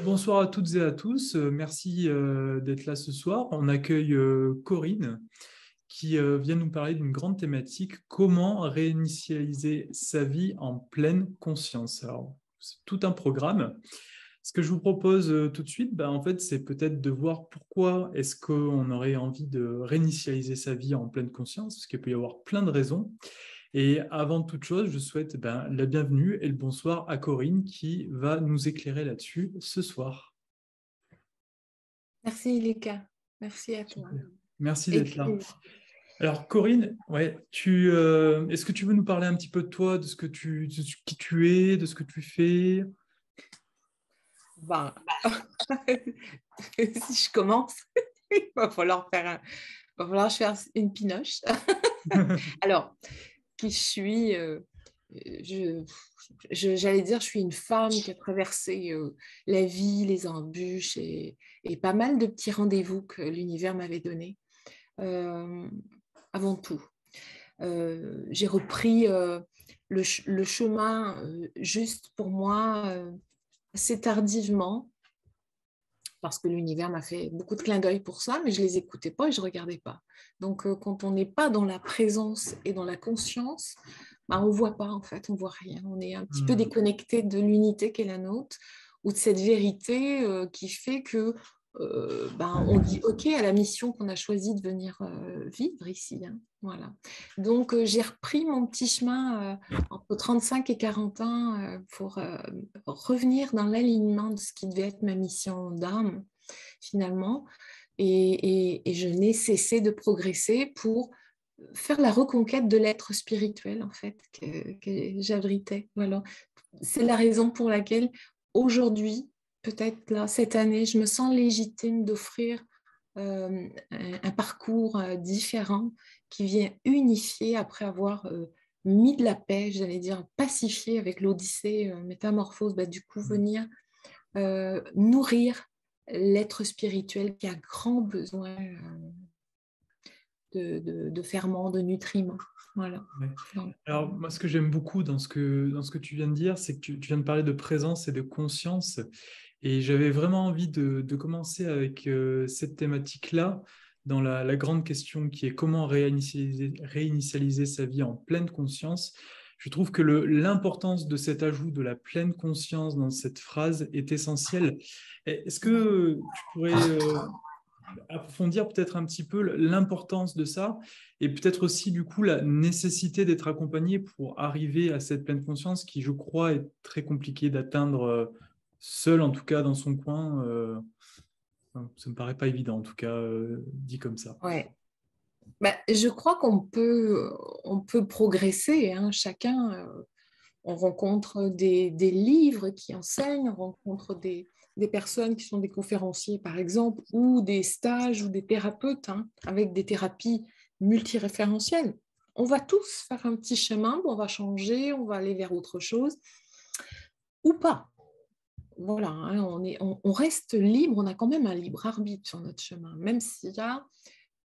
Bonsoir à toutes et à tous. Merci d'être là ce soir. On accueille Corinne qui vient nous parler d'une grande thématique, comment réinitialiser sa vie en pleine conscience. Alors, c'est tout un programme. Ce que je vous propose tout de suite, en fait, c'est peut-être de voir pourquoi est-ce qu'on aurait envie de réinitialiser sa vie en pleine conscience, parce qu'il peut y avoir plein de raisons. Et avant toute chose, je souhaite la bienvenue et le bonsoir à Corinne qui va nous éclairer là-dessus ce soir. Merci Lika, merci à toi. Super. Merci Et d'être puis, là. Alors Corinne, est-ce que tu veux nous parler un petit peu de toi, de qui tu es, de ce que tu fais? ben, si je commence, il va falloir que je fasse une pinoche. Alors, qui je suis, j'allais dire, je suis une femme qui a traversé la vie, les embûches et pas mal de petits rendez-vous que l'univers m'avait donnés. Avant tout, j'ai repris le chemin juste pour moi assez tardivement, parce que l'univers m'a fait beaucoup de clins d'œil pour ça, mais je ne les écoutais pas et je ne regardais pas. Donc, quand on n'est pas dans la présence et dans la conscience, on ne voit pas, en fait, on ne voit rien. On est un petit peu déconnecté de l'unité qui est la nôtre, ou de cette vérité qui fait que on dit OK à la mission qu'on a choisi de venir vivre ici. Hein. Voilà. Donc, j'ai repris mon petit chemin entre 35 et 40 ans pour revenir dans l'alignement de ce qui devait être ma mission d'âme, finalement. Et je n'ai cessé de progresser pour faire la reconquête de l'être spirituel, en fait, que j'abritais. Voilà. C'est la raison pour laquelle, aujourd'hui, peut-être là, cette année, je me sens légitime d'offrir un parcours différent qui vient unifier après avoir mis de la paix, j'allais dire pacifié avec l'Odyssée métamorphose, du coup venir nourrir l'être spirituel qui a grand besoin de ferments, de nutriments. Voilà. Ouais. Donc, Alors, moi, ce que j'aime beaucoup dans ce que tu viens de dire, c'est que tu viens de parler de présence et de conscience. Et j'avais vraiment envie de commencer avec cette thématique-là, dans la grande question qui est comment réinitialiser sa vie en pleine conscience. Je trouve que l'importance de cet ajout de la pleine conscience dans cette phrase est essentielle. Est-ce que tu pourrais approfondir peut-être un petit peu l'importance de ça et peut-être aussi du coup la nécessité d'être accompagné pour arriver à cette pleine conscience qui, je crois, est très compliqué d'atteindre seul, en tout cas dans son coin. Ça me paraît pas évident, en tout cas, dit comme ça. ouais. Je crois on peut progresser. Hein. Chacun, on rencontre des livres qui enseignent, on rencontre des personnes qui sont des conférenciers, par exemple, ou des stages ou des thérapeutes avec des thérapies multiréférentielles. On va tous faire un petit chemin, on va changer, on va aller vers autre chose, ou pas. Voilà, hein, on reste libre, on a quand même un libre arbitre sur notre chemin, même s'il y a,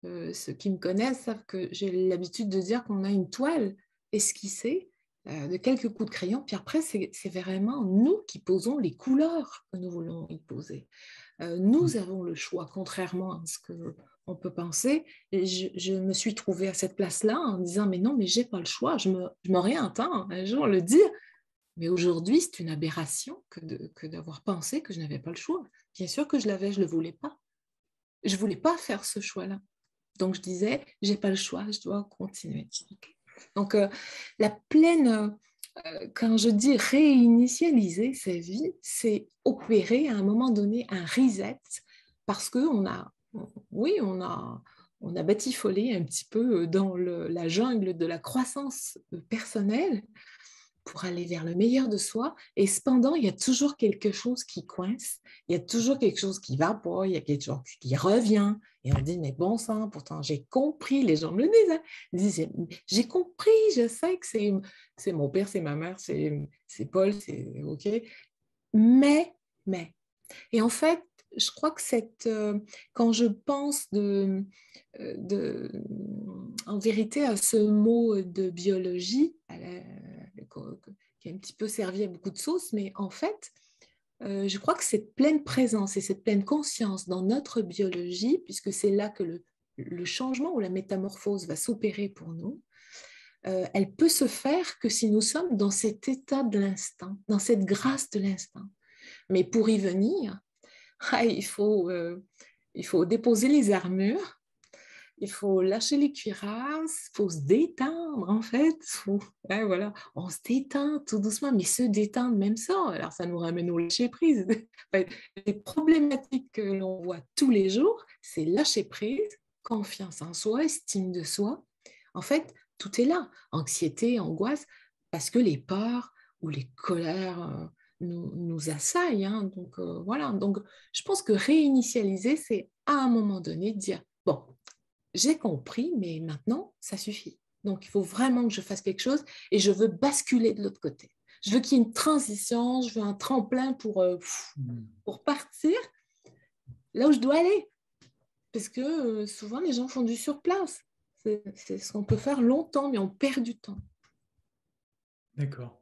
ceux qui me connaissent savent que j'ai l'habitude de dire qu'on a une toile esquissée de quelques coups de crayon, puis après, c'est vraiment nous qui posons les couleurs que nous voulons y poser. Nous avons le choix, contrairement à ce qu'on peut penser. Et je me suis trouvée à cette place-là en disant, mais non, mais j'ai pas le choix, je m'oriente un jour le dire. Mais aujourd'hui, c'est une aberration que d'avoir pensé que je n'avais pas le choix. Bien sûr que je l'avais, je ne le voulais pas. Je ne voulais pas faire ce choix-là. Donc, je disais, j'ai pas le choix, je dois continuer. Donc, la pleine, quand je dis réinitialiser sa vie, c'est opérer à un moment donné un reset parce qu'on a, oui, on a batifolé un petit peu dans la jungle de la croissance personnelle pour aller vers le meilleur de soi. Et cependant, il y a toujours quelque chose qui coince, il y a toujours quelque chose qui ne va pas, il y a quelque chose qui revient. Et on dit, mais bon sang, pourtant j'ai compris, les gens me le disent, hein. Ils disent, j'ai compris, je sais que c'est mon père, c'est ma mère, c'est Paul, c'est OK. Mais, et en fait, je crois que quand je pense en vérité à ce mot de biologie qui est un petit peu servi à beaucoup de sauce, mais en fait, je crois que cette pleine présence et cette pleine conscience dans notre biologie, puisque c'est là que le changement ou la métamorphose va s'opérer pour nous, elle peut se faire que si nous sommes dans cet état de l'instant, dans cette grâce de l'instant. Mais pour y venir, il faut déposer les armures, il faut lâcher les cuirasses, il faut se détendre en fait. Voilà. On se détend tout doucement, mais se détendre même ça. Alors ça nous ramène au lâcher prise. Les problématiques que l'on voit tous les jours, c'est lâcher prise, confiance en soi, estime de soi. En fait, tout est là. Anxiété, angoisse, parce que les peurs ou les colères nous assaillent. Hein. Donc voilà. Donc je pense que réinitialiser, c'est à un moment donné dire, bon, j'ai compris, mais maintenant, ça suffit. Donc, il faut vraiment que je fasse quelque chose et je veux basculer de l'autre côté. Je veux qu'il y ait une transition, je veux un tremplin pour partir là où je dois aller. Parce que souvent, les gens font du surplace. C'est ce qu'on peut faire longtemps, mais on perd du temps. D'accord.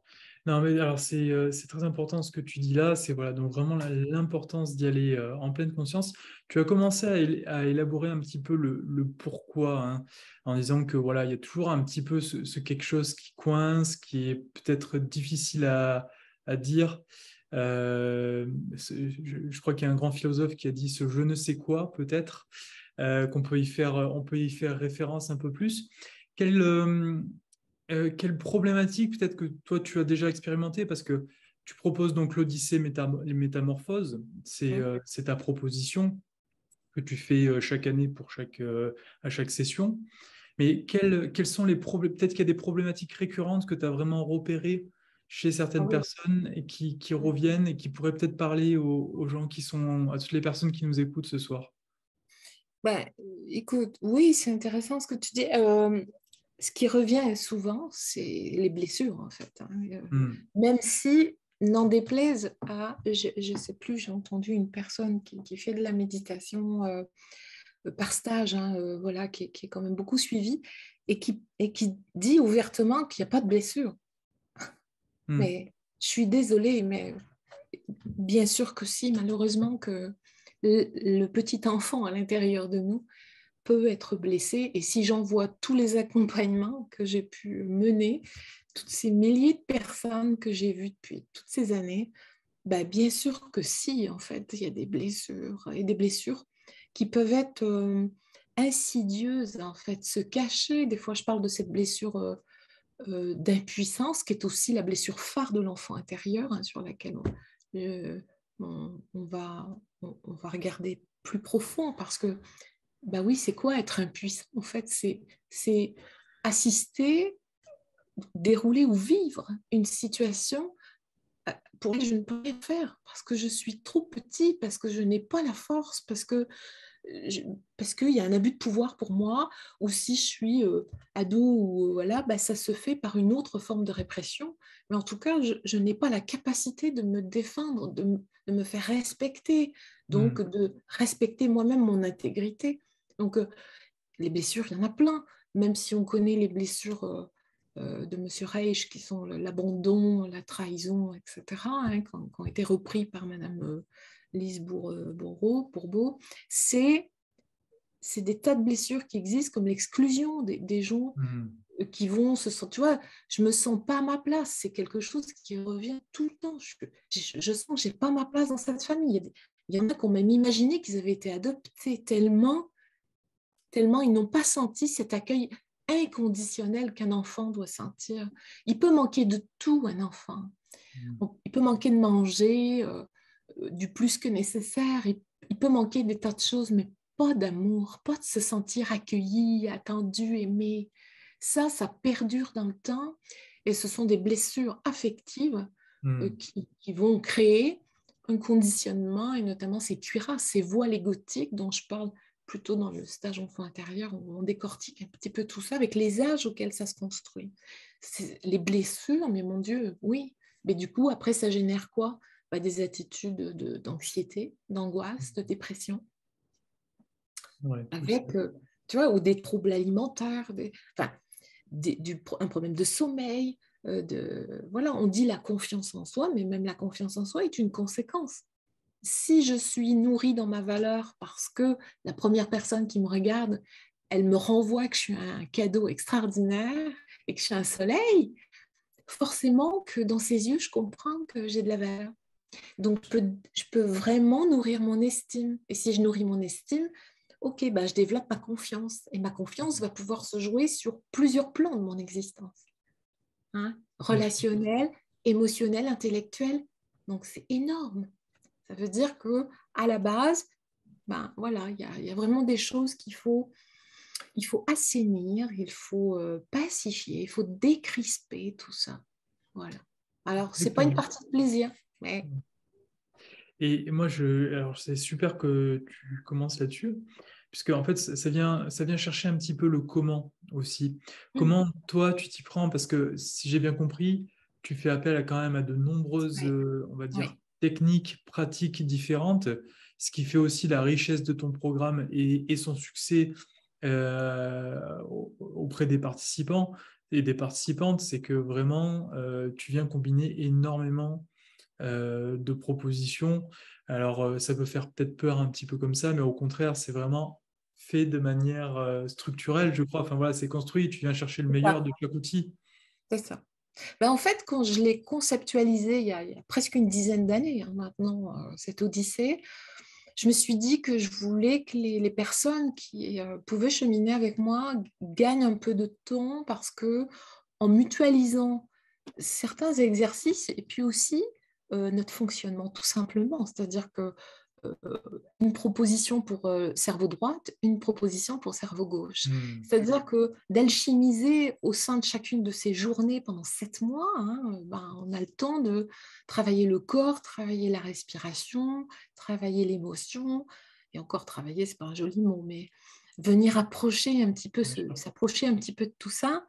Non, mais alors c'est très important ce que tu dis là, c'est voilà, donc vraiment l'importance d'y aller en pleine conscience. Tu as commencé à élaborer un petit peu le pourquoi, hein, en disant que voilà, il y a toujours un petit peu ce quelque chose qui coince, qui est peut-être difficile à dire. Je crois qu'il y a un grand philosophe qui a dit ce je ne sais quoi, peut-être, on peut y faire référence un peu plus. Quel, quelle problématique peut-être que toi tu as déjà expérimenté parce que tu proposes donc l'Odyssée les Métamorphoses, c'est ta proposition que tu fais chaque année pour à chaque session. Mais quelles sont les problèmes? Peut-être qu'il y a des problématiques récurrentes que tu as vraiment repérées chez Ah certaines oui. personnes et qui reviennent et qui pourraient peut-être parler aux gens à toutes les personnes qui nous écoutent ce soir. Ben, écoute, oui, c'est intéressant ce que tu dis. Ce qui revient souvent, c'est les blessures, en fait. Hein. Hmm. Même si, n'en déplaise à, je ne sais plus, j'ai entendu une personne qui fait de la méditation par stage, hein, voilà, qui est quand même beaucoup suivie, et qui dit ouvertement qu'il n'y a pas de blessure. Hmm. Mais je suis désolée, mais bien sûr que si, malheureusement, que le petit enfant à l'intérieur de nous peut être blessé. Et si j'en vois tous les accompagnements que j'ai pu mener, toutes ces milliers de personnes que j'ai vues depuis toutes ces années, bah, bien sûr que si, en fait, il y a des blessures et des blessures qui peuvent être insidieuses, en fait, se cacher. Des fois, je parle de cette blessure d'impuissance, qui est aussi la blessure phare de l'enfant intérieur, hein, sur laquelle on va regarder plus profond, parce que bah oui, c'est quoi être impuissant? En fait, c'est assister, dérouler ou vivre une situation pour laquelle je ne peux rien faire parce que je suis trop petit, parce que je n'ai pas la force, je- parce qu'il y a un abus de pouvoir pour moi, ou si je suis ado, ou voilà, bah, ça se fait par une autre forme de répression. Mais en tout cas, je n'ai pas la capacité de me défendre, de me faire respecter, donc Hmm. de respecter moi-même mon intégrité. Donc, les blessures, il y en a plein, même si on connaît les blessures de M. Reich, qui sont l'abandon, la trahison, etc., hein, qui ont été repris par Mme Lise Bourbeau, c'est des tas de blessures qui existent, comme l'exclusion des gens Hmm. qui vont se sentir, tu vois, je me sens pas à ma place, c'est quelque chose qui revient tout le temps. Je sens que j'ai pas ma place dans cette famille. Il y en a qui ont même imaginé qu'ils avaient été adoptés tellement ils n'ont pas senti cet accueil inconditionnel qu'un enfant doit sentir. Il peut manquer de tout, un enfant. Hmm. Il peut manquer de manger, du plus que nécessaire. Il peut manquer des tas de choses, mais pas d'amour, pas de se sentir accueilli, attendu, aimé. Ça perdure dans le temps et ce sont des blessures affectives Hmm. qui vont créer un conditionnement et notamment ces cuirasses, ces voiles égotiques dont je parle plutôt dans le stage enfant intérieur où on décortique un petit peu tout ça avec les âges auxquels ça se construit. Les blessures, mais mon Dieu, oui. Mais du coup, après, ça génère quoi? Bah, des attitudes d'anxiété, d'angoisse, de dépression, Ouais, avec, tu vois, ou des troubles alimentaires, enfin, un problème de sommeil, voilà, on dit la confiance en soi, mais même la confiance en soi est une conséquence. Si je suis nourrie dans ma valeur parce que la première personne qui me regarde, elle me renvoie que je suis un cadeau extraordinaire et que je suis un soleil, forcément que dans ses yeux, je comprends que j'ai de la valeur. Donc, je peux vraiment nourrir mon estime. Et si je nourris mon estime, ok, bah, je développe ma confiance. Et ma confiance va pouvoir se jouer sur plusieurs plans de mon existence. Hein, relationnel, émotionnel, intellectuel. Donc, c'est énorme. Ça veut dire que à la base, ben, voilà, il y a vraiment des choses il faut assainir, il faut pacifier, il faut décrisper tout ça. Voilà. Alors, c'est pas une Exactement. partie de plaisir, mais Et moi, alors c'est super que tu commences là-dessus, puisque en fait, ça vient chercher un petit peu le comment aussi. Comment toi, tu t'y prends? Parce que si j'ai bien compris, tu fais appel quand même à de nombreuses, oui, on va dire, oui, techniques, pratiques différentes, ce qui fait aussi la richesse de ton programme et son succès auprès des participants et des participantes, c'est que vraiment, tu viens combiner énormément de propositions. Alors, ça peut faire peut-être peur un petit peu comme ça, mais au contraire, c'est vraiment fait de manière structurelle, je crois. Enfin voilà, c'est construit, tu viens chercher le c'est meilleur ça. de chaque outil. C'est ça. Ben, en fait, quand je l'ai conceptualisé il y a presque une dizaine d'années maintenant, cette Odyssée, je me suis dit que je voulais que les personnes qui pouvaient cheminer avec moi gagnent un peu de temps parce que en mutualisant certains exercices et puis aussi notre fonctionnement tout simplement, c'est-à-dire que euh, une proposition pour cerveau droite, une proposition pour cerveau gauche. Hmm. C'est-à-dire que d'alchimiser au sein de chacune de ces journées pendant 7 mois, hein, ben, on a le temps de travailler le corps, travailler la respiration, travailler l'émotion, et encore travailler, c'est pas un joli mot, mais venir approcher un petit peu, Bien sûr. s'approcher un petit peu de tout ça.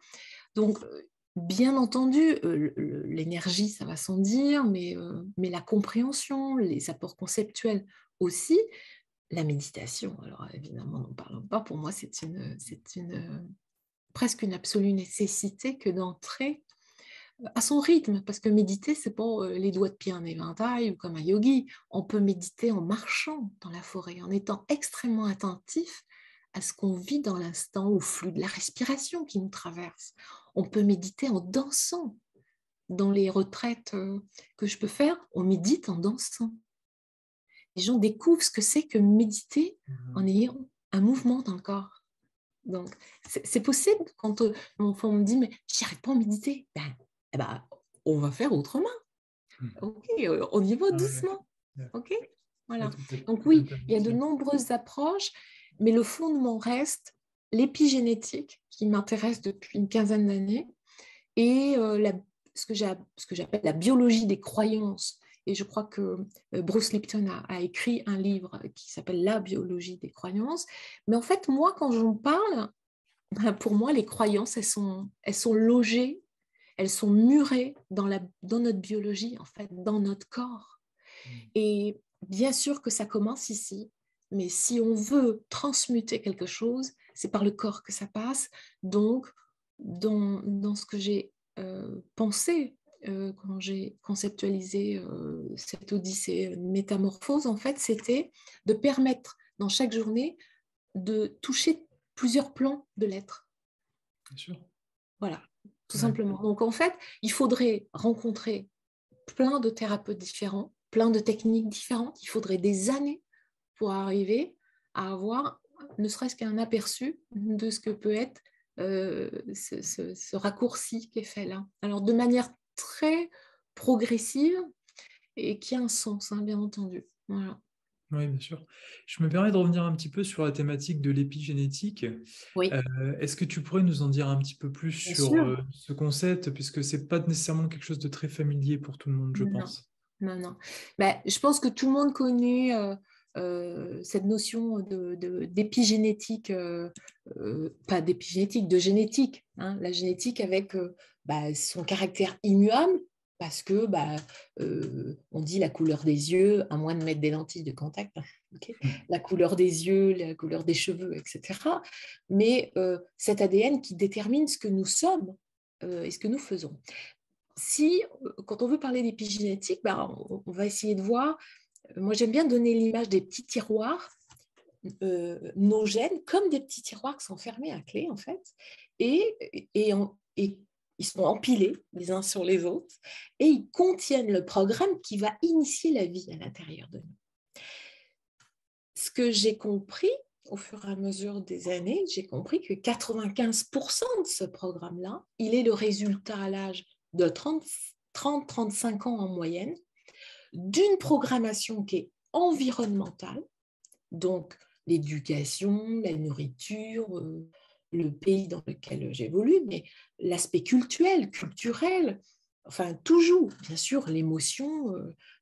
Donc, bien entendu, l'énergie, ça va sans dire, mais la compréhension, les apports conceptuels aussi, la méditation, alors évidemment, n'en parlons pas, pour moi, presque une absolue nécessité que d'entrer à son rythme, parce que méditer, c'est pas les doigts de pied en éventail ou comme un yogi. On peut méditer en marchant dans la forêt, en étant extrêmement attentif à ce qu'on vit dans l'instant, au flux de la respiration qui nous traverse. On peut méditer en dansant. Dans les retraites que je peux faire, on médite en dansant. Les gens découvrent ce que c'est que méditer en Mhm. ayant un mouvement dans le corps. Donc, c'est possible quand mon enfant me dit, mais je n'arrive pas à méditer. Ben, on va faire autrement. Mhm. OK, on y va Ah ouais, doucement. ouais. OK, Ouais, voilà. tout à fait, Donc tout oui, à fait, il y a de tiens. nombreuses approches, mais le fondement reste l'épigénétique qui m'intéresse depuis une quinzaine d'années et ce que j'appelle la biologie des croyances. Et je crois que Bruce Lipton a écrit un livre qui s'appelle La biologie des croyances. Mais en fait, moi, quand j'en parle, pour moi, les croyances, elles sont logées, elles sont murées dans notre biologie, en fait, dans notre corps. Mhm. Et bien sûr que ça commence ici, mais si on veut transmuter quelque chose, c'est par le corps que ça passe. Donc, dans ce que j'ai pensé quand j'ai conceptualisé cette odyssée métamorphose, en fait, c'était de permettre dans chaque journée de toucher plusieurs plans de l'être. Bien sûr. Voilà, tout Ouais. simplement. Donc, en fait, il faudrait rencontrer plein de thérapeutes différents, plein de techniques différentes. Il faudrait des années pour arriver à avoir ne serait-ce qu'un aperçu de ce que peut être ce raccourci qui est fait là. Alors, de manière très progressive et qui a un sens, hein, bien entendu. Voilà. Oui, bien sûr. Je me permets de revenir un petit peu sur la thématique de l'épigénétique. Oui, Est-ce que tu pourrais nous en dire un petit peu plus bien sur sûr. ce concept, puisque c'est pas nécessairement quelque chose de très familier pour tout le monde, je Non, pense. non, non. Ben, je pense que tout le monde connaît cette notion d'épigénétique, pas d'épigénétique, de génétique. Hein. La génétique avec son caractère immuable, parce que on dit la couleur des yeux, à moins de mettre des lentilles de contact, hein, ok. La couleur des yeux, la couleur des cheveux, etc. Mais cet ADN qui détermine ce que nous sommes et ce que nous faisons. quand on veut parler d'épigénétique, on va essayer de voir. Moi, j'aime bien donner l'image des petits tiroirs, nos gènes, comme des petits tiroirs qui sont fermés à clé, en fait, et ils sont empilés les uns sur les autres, et ils contiennent le programme qui va initier la vie à l'intérieur de nous. Ce que j'ai compris au fur et à mesure des années, j'ai compris que 95% de ce programme-là, il est le résultat à l'âge de 30-35 ans en moyenne, d'une programmation qui est environnementale, donc l'éducation, la nourriture, le pays dans lequel j'évolue, mais l'aspect culturel, enfin tout joue, bien sûr, l'émotion,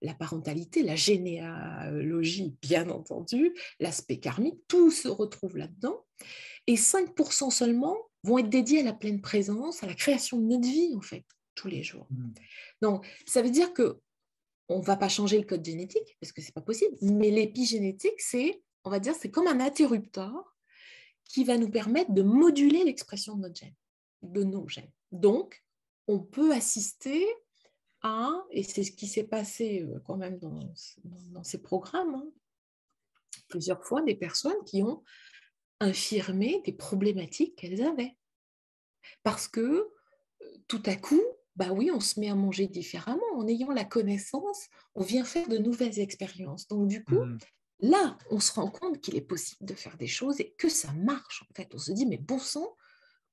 la parentalité, la généalogie, bien entendu, l'aspect karmique, tout se retrouve là-dedans. Et 5% seulement vont être dédiés à la pleine présence, à la création de notre vie, en fait, tous les jours. Donc, ça veut dire que on ne va pas changer le code génétique, parce que ce n'est pas possible, mais l'épigénétique, on va dire, c'est comme un interrupteur qui va nous permettre de moduler l'expression de notre gène, de nos gènes. Donc, on peut assister à, et c'est ce qui s'est passé quand même dans ces programmes, hein, plusieurs fois, des personnes qui ont infirmé des problématiques qu'elles avaient. Parce que tout à coup, bah oui, on se met à manger différemment. En ayant la connaissance, on vient faire de nouvelles expériences. Donc du coup, là, on se rend compte qu'il est possible de faire des choses et que ça marche. En fait, on se dit, mais bon sang,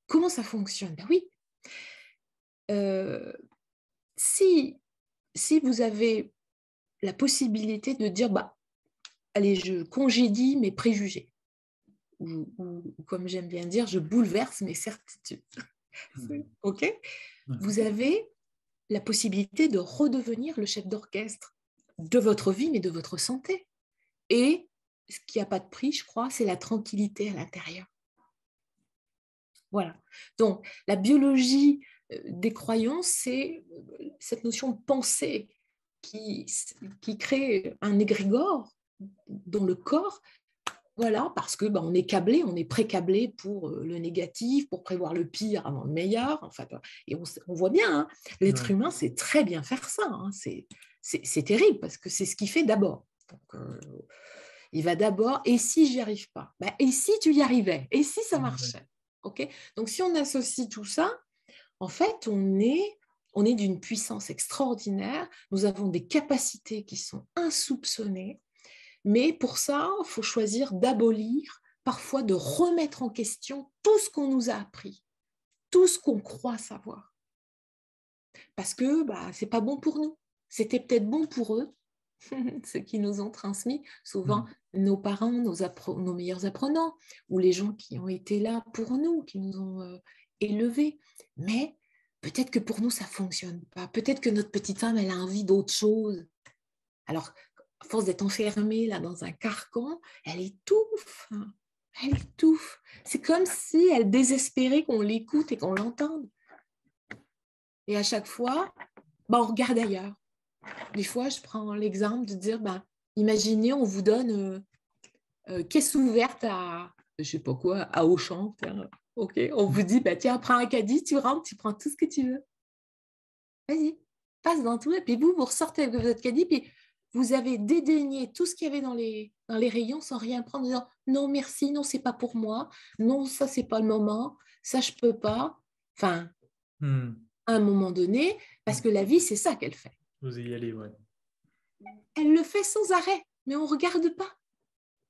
comment ça fonctionne? Ben oui. Si vous avez la possibilité de dire, bah, allez, je congédie mes préjugés, ou comme j'aime bien dire, je bouleverse mes certitudes. OK? Vous avez la possibilité de redevenir le chef d'orchestre de votre vie, mais de votre santé. Et ce qui n'a pas de prix, je crois, c'est la tranquillité à l'intérieur. Voilà. Donc, la biologie des croyances, c'est cette notion de pensée qui crée un égrégore dans le corps. Voilà, parce que on est câblé, on est pré-câblé pour le négatif, pour prévoir le pire avant le meilleur. Enfin, et on voit bien, hein, l'être humain sait très bien faire ça. Hein, c'est terrible parce que c'est ce qu'il fait d'abord. Donc, il va d'abord, et si j'y arrive pas? Et si tu y arrivais? Et si ça marchait? Okay. Donc, si on associe tout ça, en fait, on est d'une puissance extraordinaire. Nous avons des capacités qui sont insoupçonnées. Mais pour ça, il faut choisir d'abolir, parfois de remettre en question tout ce qu'on nous a appris, tout ce qu'on croit savoir. Parce que ce n'est pas bon pour nous. C'était peut-être bon pour eux, ce qu'ils nous ont transmis, souvent nos parents, nos meilleurs apprenants, ou les gens qui ont été là pour nous, qui nous ont élevés. Mais peut-être que pour nous, ça ne fonctionne pas. Peut-être que notre petite âme, elle a envie d'autre chose. Alors, à force d'être enfermée là, dans un carcan, elle étouffe. Elle étouffe. C'est comme si elle désespérait qu'on l'écoute et qu'on l'entende. Et à chaque fois, on regarde ailleurs. Des fois, je prends l'exemple de dire, imaginez, on vous donne caisse ouverte à, je ne sais pas quoi, à Auchan. OK, on vous dit, tiens, prends un caddie, tu rentres, tu prends tout ce que tu veux. Vas-y, passe dans tout. Et puis vous ressortez avec votre caddie, puis vous avez dédaigné tout ce qu'il y avait dans les rayons sans rien prendre, en disant non, merci, non, c'est pas pour moi, non, ça, c'est pas le moment, ça, je peux pas. Enfin, à un moment donné, parce que la vie, c'est ça qu'elle fait. Vous y allez, ouais. Elle le fait sans arrêt, mais on ne regarde pas.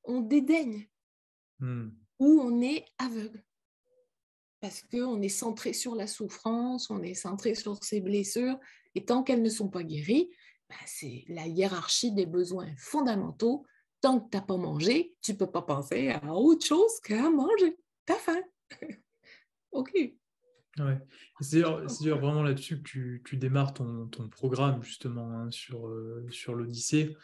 On dédaigne. Ou on est aveugle. Parce qu'on est centré sur la souffrance, on est centré sur ses blessures, et tant qu'elles ne sont pas guéries, c'est la hiérarchie des besoins fondamentaux. Tant que tu n'as pas mangé, tu ne peux pas penser à autre chose qu'à manger. Tu as faim. OK. Ouais. C'est vraiment là-dessus que tu démarres ton programme, justement, hein, sur l'Odyssée.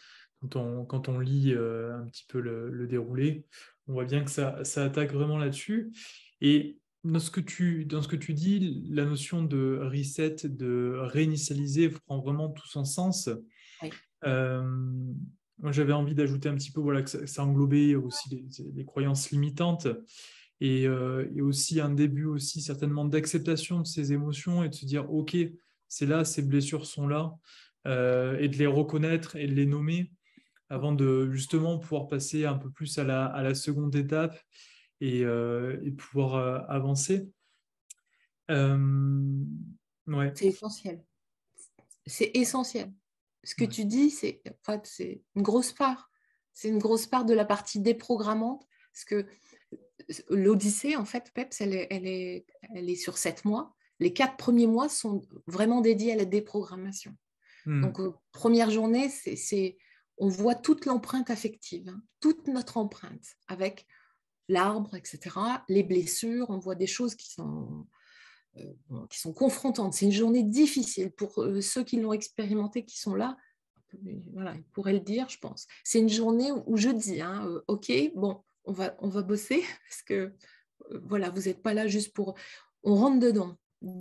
Quand on lit un petit peu le déroulé, on voit bien que ça attaque vraiment là-dessus. Et dans ce que tu dis, la notion de reset, de réinitialiser prend vraiment tout son sens. Oui. Moi, j'avais envie d'ajouter un petit peu que ça englobait aussi les croyances limitantes et aussi un début aussi certainement d'acceptation de ces émotions et de se dire ok, c'est là, ces blessures sont là, et de les reconnaître et de les nommer avant de justement pouvoir passer un peu plus à la seconde étape et pouvoir avancer. Euh, ouais. C'est essentiel. C'est essentiel. Ce que tu dis, en fait, c'est une grosse part. C'est une grosse part de la partie déprogrammante. Parce que l'Odyssée, en fait, PEPS, elle est sur 7 mois. Les 4 premiers mois sont vraiment dédiés à la déprogrammation. Hmm. Donc, première journée, on voit toute l'empreinte affective, hein, toute notre empreinte, avec l'arbre, etc., les blessures, on voit des choses qui sont confrontantes. C'est une journée difficile pour ceux qui l'ont expérimenté, qui sont là. Voilà, ils pourraient le dire, je pense. C'est une journée où je dis, hein, OK, bon, on va bosser parce que voilà, vous n'êtes pas là juste pour... On rentre dedans.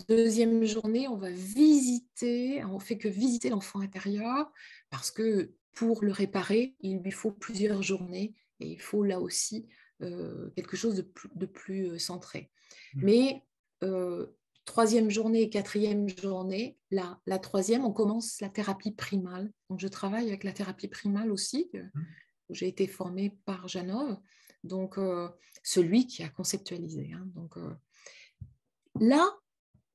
Deuxième journée, on va visiter, on fait que visiter l'enfant intérieur parce que pour le réparer, il lui faut plusieurs journées et il faut là aussi quelque chose de plus centré. Mais troisième journée et quatrième journée, la troisième, on commence la thérapie primale. Donc, je travaille avec la thérapie primale aussi, où j'ai été formée par Janov, donc celui qui a conceptualisé. Hein. Donc, là,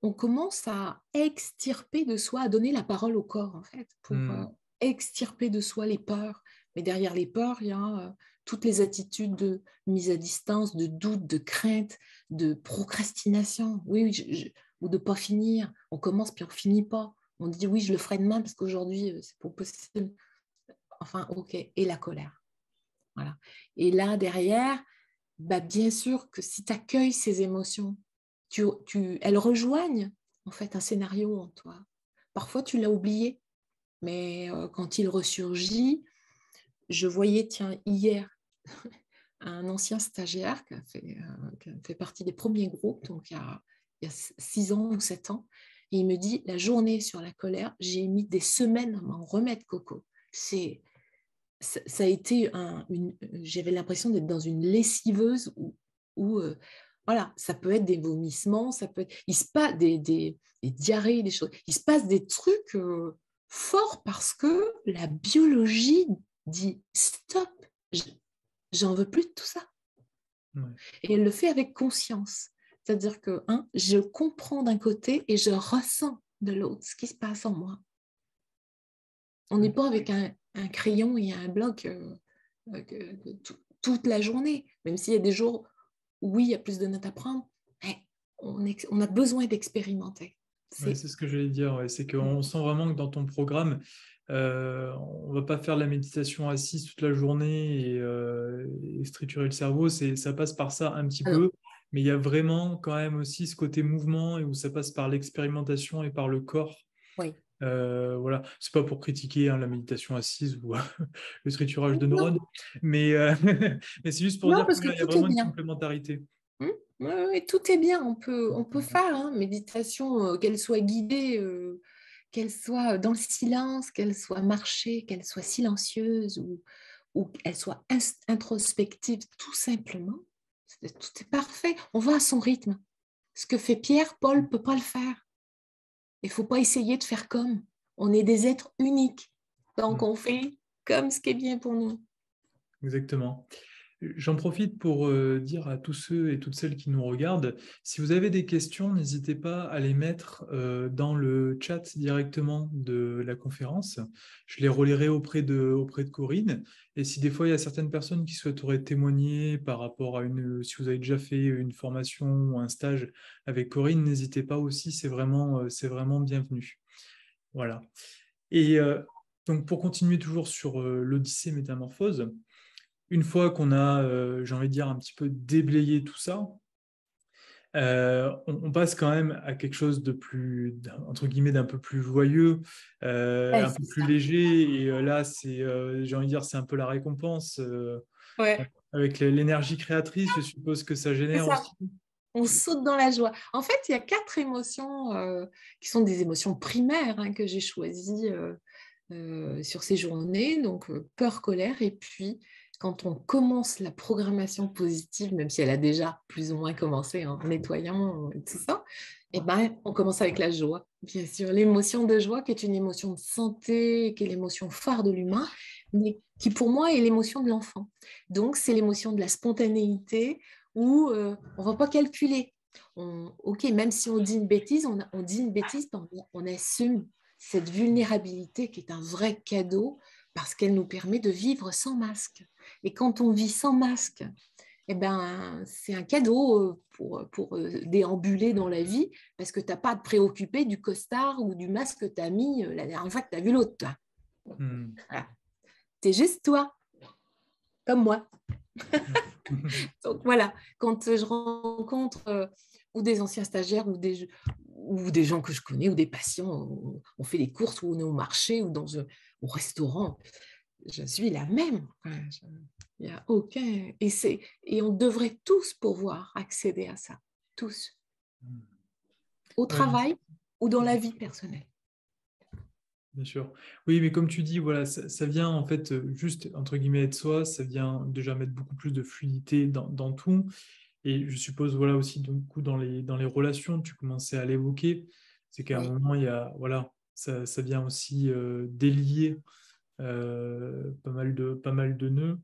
on commence à extirper de soi, à donner la parole au corps, en fait, pour extirper de soi les peurs. Mais derrière les peurs, il y a toutes les attitudes de mise à distance, de doute, de crainte, de procrastination. Oui, ou de ne pas finir. On commence puis on ne finit pas. On dit oui, je le ferai demain parce qu'aujourd'hui, c'est pas possible. Enfin, OK. Et la colère. Voilà. Et là, derrière, bah, bien sûr que si tu accueilles ces émotions, elles rejoignent en fait un scénario en toi. Parfois, tu l'as oublié, mais quand il ressurgit, je voyais, tiens, hier, un ancien stagiaire qui a fait partie des premiers groupes, donc il y a 6 ans ou 7 ans, et il me dit, la journée sur la colère, j'ai mis des semaines à m'en remettre, Coco. Ça a été j'avais l'impression d'être dans une lessiveuse où voilà, ça peut être des vomissements, ça peut être, il se passe des diarrhées, des choses, il se passe des trucs forts parce que la biologie dit stop, j'en veux plus de tout ça. Ouais. Et elle le fait avec conscience, c'est-à-dire que je comprends d'un côté et je ressens de l'autre ce qui se passe en moi. On n'est pas avec un crayon et un bloc toute la journée, même s'il y a des jours où oui, il y a plus de notes à prendre, mais on a besoin d'expérimenter. Ouais, c'est ce que j'allais dire, ouais. C'est qu'on sent vraiment que dans ton programme, on ne va pas faire de la méditation assise toute la journée et se triturer le cerveau, ça passe par ça un petit peu, mais il y a vraiment quand même aussi ce côté mouvement et où ça passe par l'expérimentation et par le corps. Oui. Voilà, c'est pas pour critiquer la méditation assise ou le triturage de neurones, mais c'est juste pour dire qu'il y a vraiment une complémentarité. Oui, tout est bien. On peut faire méditation, qu'elle soit guidée, qu'elle soit dans le silence, qu'elle soit marchée, qu'elle soit silencieuse ou qu'elle soit introspective, tout simplement. Tout est parfait. On va à son rythme. Ce que fait Pierre, Paul ne peut pas le faire. Il ne faut pas essayer de faire comme. On est des êtres uniques. Donc, on fait comme ce qui est bien pour nous. Exactement. J'en profite pour dire à tous ceux et toutes celles qui nous regardent, si vous avez des questions, n'hésitez pas à les mettre dans le chat directement de la conférence. Je les relayerai auprès de Corinne. Et si des fois il y a certaines personnes qui souhaiteraient témoigner par rapport à si vous avez déjà fait une formation ou un stage avec Corinne, n'hésitez pas aussi, c'est vraiment bienvenu. Voilà. Et donc pour continuer toujours sur l'Odyssée Métamorphose, une fois qu'on a, j'ai envie de dire, un petit peu déblayé tout ça, on passe quand même à quelque chose de plus, entre guillemets, d'un peu plus joyeux, un peu plus léger. Et là, j'ai envie de dire, c'est un peu la récompense. Avec l'énergie créatrice, je suppose que ça génère aussi. On saute dans la joie. En fait, il y a 4 émotions qui sont des émotions primaires que j'ai choisies sur ces journées. Donc, peur, colère et puis quand on commence la programmation positive, même si elle a déjà plus ou moins commencé en nettoyant et tout ça, eh ben, on commence avec la joie. Bien sûr, l'émotion de joie qui est une émotion de santé, qui est l'émotion phare de l'humain, mais qui pour moi est l'émotion de l'enfant. Donc, c'est l'émotion de la spontanéité où on ne va pas calculer. Ok, même si on dit une bêtise, on dit une bêtise, on assume cette vulnérabilité qui est un vrai cadeau parce qu'elle nous permet de vivre sans masque. Et quand on vit sans masque, eh ben, c'est un cadeau pour déambuler dans la vie parce que tu n'as pas à te préoccuper du costard ou du masque que tu as mis la dernière fois que tu as vu l'autre. Voilà. Tu es juste toi, comme moi. Donc voilà, quand je rencontre ou des anciens stagiaires ou des gens que je connais ou des patients, on fait des courses ou on est au marché ou au restaurant, je suis la même. Il n'y a aucun... Et on devrait tous pouvoir accéder à ça, tous, au Ouais, travail ou dans la vie personnelle. bien sûr. Oui, mais comme tu dis, voilà, ça vient en fait juste, entre guillemets, être soi, ça vient déjà mettre beaucoup plus de fluidité dans tout. Et je suppose, voilà, aussi, du coup, dans les relations, tu commençais à l'évoquer, c'est qu'à un Oui. moment, il y a, voilà, ça vient aussi délier pas mal de nœuds.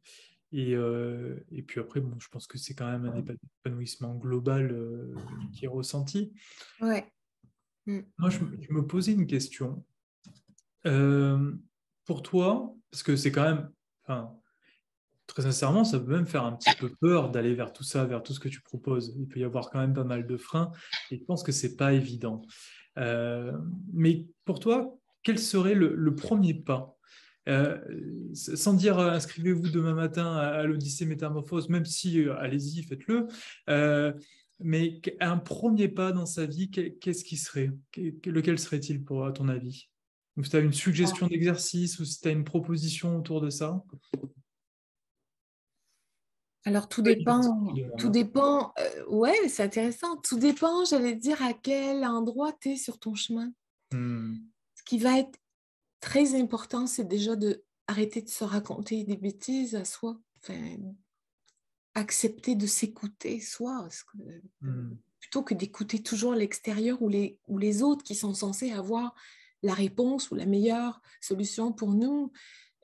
Et puis après, bon, je pense que c'est quand même un épanouissement global qui est ressenti. Ouais. Mm. Moi, je me posais une question. Euh, pour toi, parce que c'est quand même, enfin, très sincèrement, ça peut même faire un petit peu peur d'aller vers tout ça, vers tout ce que tu proposes. Il peut y avoir quand même pas mal de freins, et je pense que c'est pas évident. Euh, mais pour toi, quel serait le premier pas? Euh, Sans dire inscrivez-vous demain matin à l'Odyssée Métamorphose, même si allez-y, faites-le. Euh, mais un premier pas dans sa vie, qu'est-ce qui serait? Lequel serait-il pour à ton avis? Ou si tu as une suggestion d'exercice ou si tu as une proposition autour de ça? Alors, tout Ouais, je dépend. demande, Tout hein. dépend. Ouais, c'est intéressant. Tout dépend, j'allais dire, à quel endroit tu es sur ton chemin. Hmm. Ce qui va être très important, c'est déjà de arrêter de se raconter des bêtises à soi. Enfin, accepter de s'écouter soi, Hmm. plutôt que d'écouter toujours l'extérieur ou les autres qui sont censés avoir la réponse ou la meilleure solution pour nous.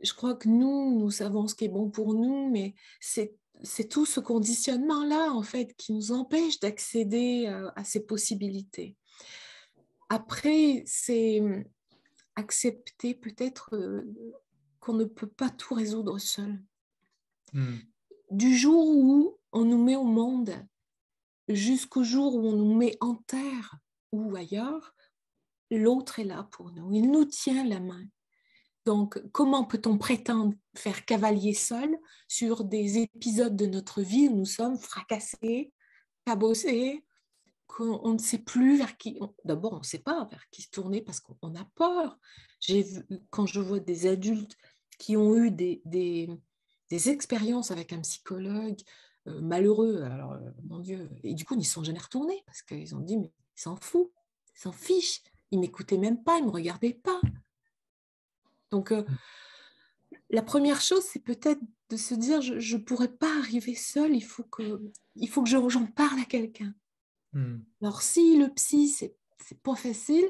Je crois que nous savons ce qui est bon pour nous, mais c'est tout ce conditionnement-là, en fait, qui nous empêche d'accéder à ces possibilités. Après, c'est accepter peut-être qu'on ne peut pas tout résoudre seul. Hmm. Du jour où on nous met au monde jusqu'au jour où on nous met en terre ou ailleurs, l'autre est là pour nous. Il nous tient la main. Donc, comment peut-on prétendre faire cavalier seul sur des épisodes de notre vie où nous sommes fracassés, cabossés, qu'on ne sait plus vers qui... D'abord, on ne sait pas vers qui se tourner parce qu'on a peur. Quand je vois des adultes qui ont eu des expériences avec un psychologue malheureux, alors, mon Dieu, et du coup, ils ne sont jamais retournés parce qu'ils ont dit, mais ils s'en foutent, ils s'en fichent, ils ne m'écoutaient même pas, ils ne me regardaient pas. Donc, la première chose, c'est peut-être de se dire, je ne pourrais pas arriver seule, il faut que j'en parle à quelqu'un. Hmm. Alors, si le psy, c'est pas facile,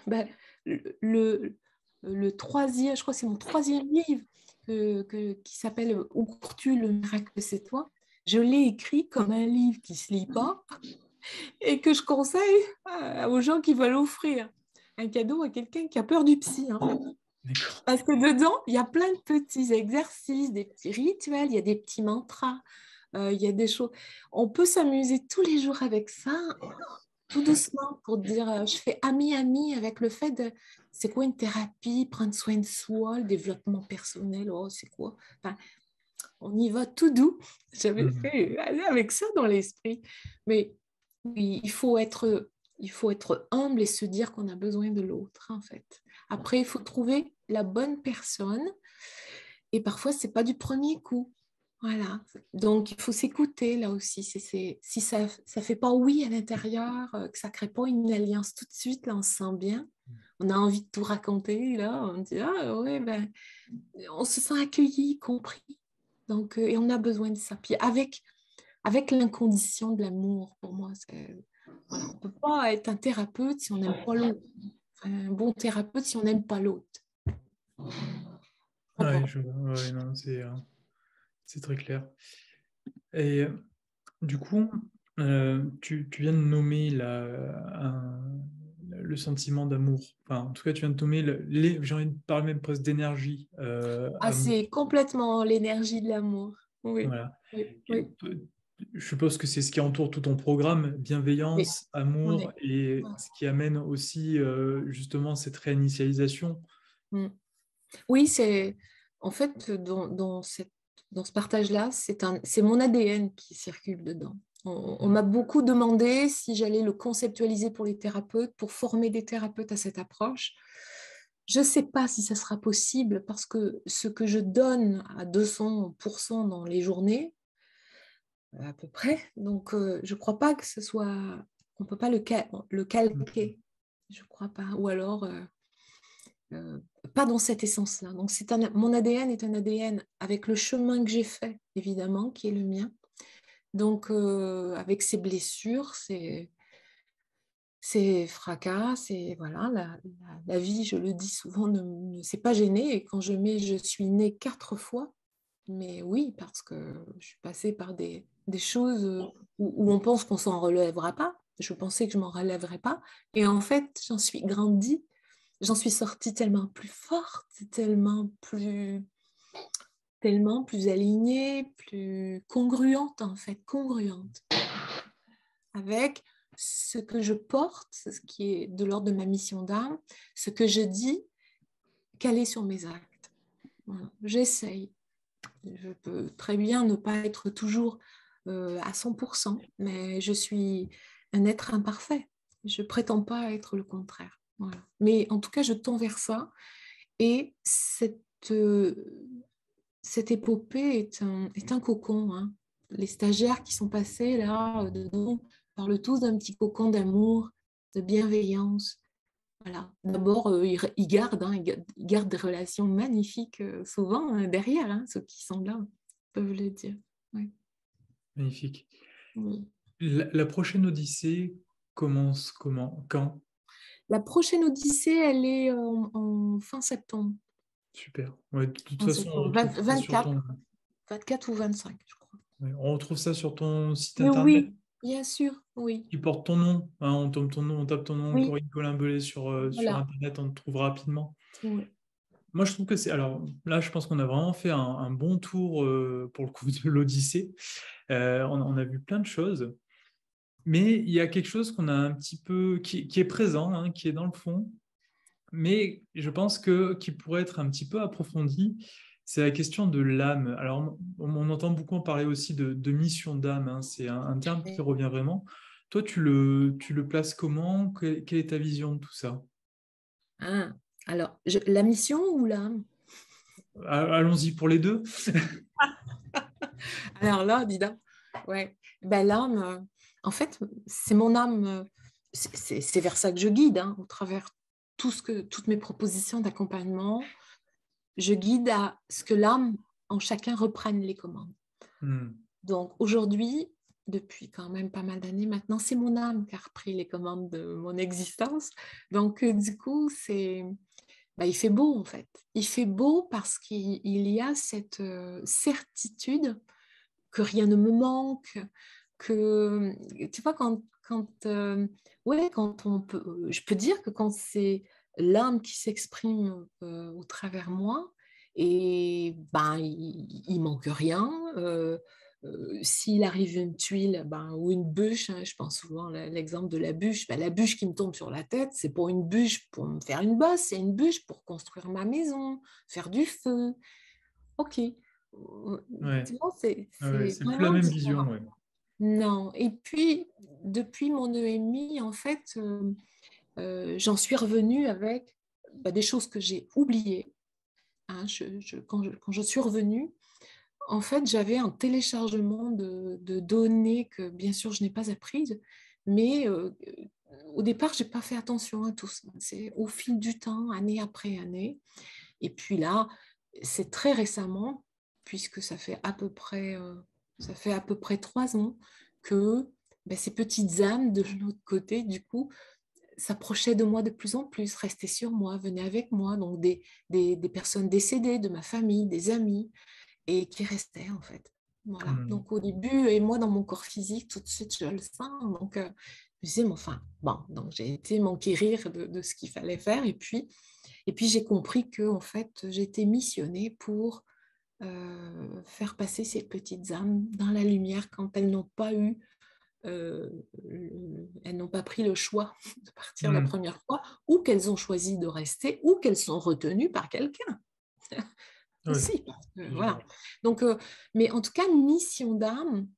ben, le troisième, je crois que c'est mon troisième livre qui s'appelle Où cours-tu, le miracle, c'est toi. Je l'ai écrit comme un livre qui ne se lit pas et que je conseille aux gens qui veulent offrir un cadeau à quelqu'un qui a peur du psy. Hein. D'accord. Parce que dedans, il y a plein de petits exercices, des petits rituels, il y a des petits mantras, il y a des choses. On peut s'amuser tous les jours avec ça, tout doucement, pour dire je fais ami-ami avec le fait de c'est quoi une thérapie, prendre soin de soi, le développement personnel, oh, c'est quoi. Enfin, on y va tout doux. J'avais Hmm. fait aller avec ça dans l'esprit. Mais oui, il faut être humble et se dire qu'on a besoin de l'autre, en fait. Après, il faut trouver la bonne personne et parfois, c'est pas du premier coup. Voilà. Donc, il faut s'écouter là aussi. Si ça ne fait pas oui à l'intérieur, que ça ne crée pas une alliance tout de suite, là, on se sent bien. On a envie de tout raconter, là. On dit, ah ouais, ben, on se sent accueilli, compris. Donc, et on a besoin de ça. Puis avec l'incondition de l'amour, pour moi, voilà, on ne peut pas être un thérapeute si on n'aime pas l'autre. Enfin, un bon thérapeute si on n'aime pas l'autre. Ouais, ouais, non, c'est très clair. Et du coup, tu viens de nommer le sentiment d'amour. Enfin, en tout cas, tu viens de nommer, j'ai envie de parler même presque d'énergie, Ah, amour. c'est complètement l'énergie de l'amour. Oui, Voilà. oui, Et, oui. je suppose que c'est ce qui entoure tout ton programme, Oui, bienveillance, on amour, est. et ce qui amène aussi justement cette réinitialisation. Mm. Oui, c'est en fait dans ce partage-là, c'est mon ADN qui circule dedans. On m'a beaucoup demandé si j'allais le conceptualiser pour les thérapeutes, pour former des thérapeutes à cette approche. Je ne sais pas si ça sera possible parce que ce que je donne à 200% dans les journées, à peu près, donc je ne crois pas que ce soit, on ne peut pas le calquer, je ne crois pas, ou alors euh, pas dans cette essence-là. Donc mon ADN est un ADN avec le chemin que j'ai fait, évidemment, qui est le mien. Donc avec ses blessures, ses fracas, voilà, la vie, je le dis souvent, ne s'est pas gênée. Et quand je suis née 4 fois, mais oui, parce que je suis passée par des choses où on pense qu'on s'en relèvera pas. Je pensais que je m'en relèverais pas. Et en fait, j'en suis grandie. J'en suis sortie tellement plus forte, tellement plus alignée, plus congruente en fait, congruente avec ce que je porte, ce qui est de l'ordre de ma mission d'âme, ce que je dis, calé sur mes actes. Voilà. J'essaye. Je peux très bien ne pas être toujours à 100%, mais je suis un être imparfait. Je ne prétends pas être le contraire. Voilà. Mais en tout cas, je tends vers ça. Et cette épopée est un cocon. Hein. Les stagiaires qui sont passés là dedans parlent tous d'un petit cocon d'amour, de bienveillance. Voilà. D'abord, ils gardent des relations magnifiques souvent derrière, hein, ceux qui sont là peuvent le dire. Ouais. Magnifique. Oui. La prochaine Odyssée commence comment? Quand? La prochaine Odyssée, elle est en fin septembre. Super. Ouais, de toute En façon, on septembre. retrouve ça sur 24, 24 ou 25, je crois. ouais, on retrouve ça sur ton site Mais internet oui, bien sûr, oui. qui porte ton nom. Hein, on tape ton nom, Oui, Corinne Colin-Bellet sur voilà. internet, on te trouve rapidement. Ouais. Moi, je trouve que c'est. Alors là, je pense qu'on a vraiment fait un bon tour pour le coup de l'Odyssée. On a vu plein de choses. Mais il y a quelque chose qu'on a un petit peu, qui est présent, hein, qui est dans le fond, mais je pense que qui pourrait être un petit peu approfondi, c'est la question de l'âme. Alors, on entend beaucoup en parler aussi de mission d'âme, hein, c'est un terme qui Ouais. revient vraiment. Toi, tu le places comment? Quelle est ta vision de tout ça? Ah, alors, la mission ou l'âme? Allons-y pour les deux. Alors là, dis donc, ouais. Ben, l'âme, en fait, c'est mon âme, c'est vers ça que je guide, hein, au travers toutes mes propositions d'accompagnement. Je guide à ce que l'âme en chacun reprenne les commandes. Hmm. Donc aujourd'hui, depuis quand même pas mal d'années maintenant, c'est mon âme qui a repris les commandes de mon existence. Donc du coup, il fait beau en fait. Il fait beau parce qu'il y a cette certitude que rien ne me manque, que tu vois quand on peut, je peux dire que quand c'est l'âme qui s'exprime au travers moi, et ben il manque rien. S'il arrive une tuile ou une bûche, hein, je pense souvent à l'exemple de la bûche, la bûche qui me tombe sur la tête, c'est pour une bûche pour me faire une bosse, c'est une bûche pour construire ma maison, faire du feu. Ok. Ouais. Tu vois, Ouais, c'est c'est plus la vraiment même vision, différent. ouais. Non. Et puis, depuis mon EMI, en fait, j'en suis revenue avec des choses que j'ai oubliées. Hein. Quand je suis revenue, en fait, j'avais un téléchargement de données que, bien sûr, je n'ai pas apprises, mais au départ, je n'ai pas fait attention à tout ça. C'est au fil du temps, année après année. Et puis là, c'est très récemment puisque ça fait à peu près 3 ans que ces petites âmes de l'autre côté, du coup, s'approchaient de moi de plus en plus, restaient sur moi, venaient avec moi, donc des personnes décédées de ma famille, des amis, et qui restaient en fait. Voilà. Donc au début, et moi dans mon corps physique, tout de suite, je le sens. Donc je me disais, mais enfin, bon, donc j'ai été m'enquérir de ce qu'il fallait faire, et puis j'ai compris que en fait, j'étais missionnée pour faire passer ces petites âmes dans la lumière quand elles n'ont pas eu euh, elles n'ont pas pris le choix de partir la première fois, ou qu'elles ont choisi de rester, ou qu'elles sont retenues par quelqu'un. Aussi, parce que, voilà. Donc, mais en tout cas, mission d'âme,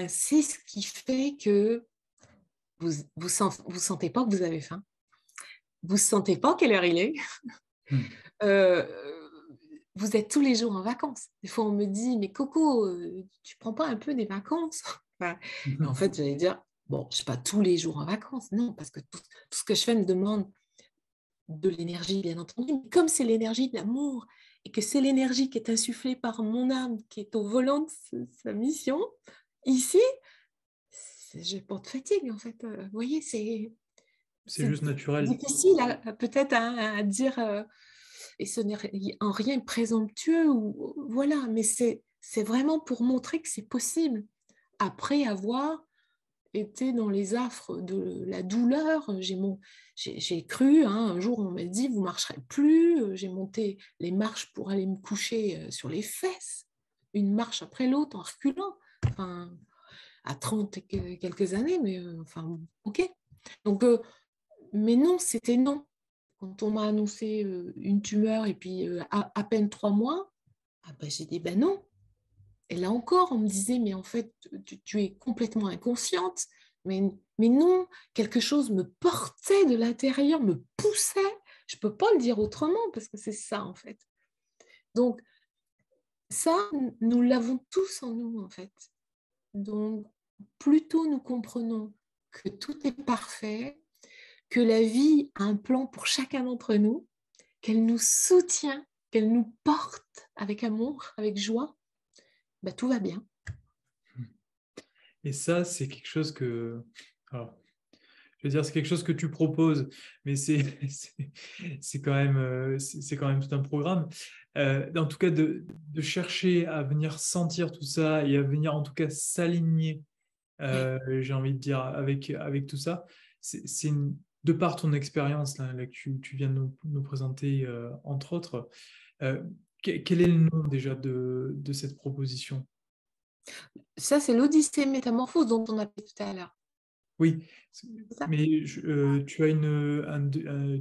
c'est ce qui fait que vous sentez pas que vous avez faim, vous sentez pas quelle heure il est. Euh, vous êtes tous les jours en vacances. Des fois, on me dit, mais Coco, tu prends pas un peu des vacances? En fait, j'allais dire, bon, je ne suis pas tous les jours en vacances, non, parce que tout ce que je fais me demande de l'énergie, bien entendu. Mais comme c'est l'énergie de l'amour et que c'est l'énergie qui est insufflée par mon âme qui est au volant de sa mission, ici, je n'ai pas de fatigue, en fait. Vous voyez, c'est juste naturel. difficile peut-être à dire, et ce n'est en rien présomptueux, voilà, mais c'est vraiment pour montrer que c'est possible. Après avoir été dans les affres de la douleur, j'ai cru, un jour on m'a dit, vous ne marcherez plus, j'ai monté les marches pour aller me coucher sur les fesses, une marche après l'autre en reculant, enfin, à 30 et quelques années, mais enfin, ok. Donc, mais non, c'était non. Quand on m'a annoncé une tumeur et puis à peine 3 mois, j'ai dit ben non. Et là encore, on me disait, mais en fait, tu es complètement inconsciente. Mais non, quelque chose me portait de l'intérieur, me poussait. Je ne peux pas le dire autrement parce que c'est ça, en fait. Donc, ça, nous l'avons tous en nous, en fait. Donc, plus tôt nous comprenons que tout est parfait, que la vie a un plan pour chacun d'entre nous, qu'elle nous soutient, qu'elle nous porte avec amour, avec joie, tout va bien. Et ça, c'est quelque chose que... Alors, je veux dire, c'est quelque chose que tu proposes, mais c'est quand même, c'est quand même tout un programme. En tout cas, de chercher à venir sentir tout ça et à venir en tout cas s'aligner, j'ai envie de dire, avec tout ça, de par ton expérience là, que tu viens de nous présenter, entre autres, quel est le nom déjà de cette proposition? Ça, c'est l'Odyssée métamorphose dont on a parlé tout à l'heure. Oui, Ça. mais tu as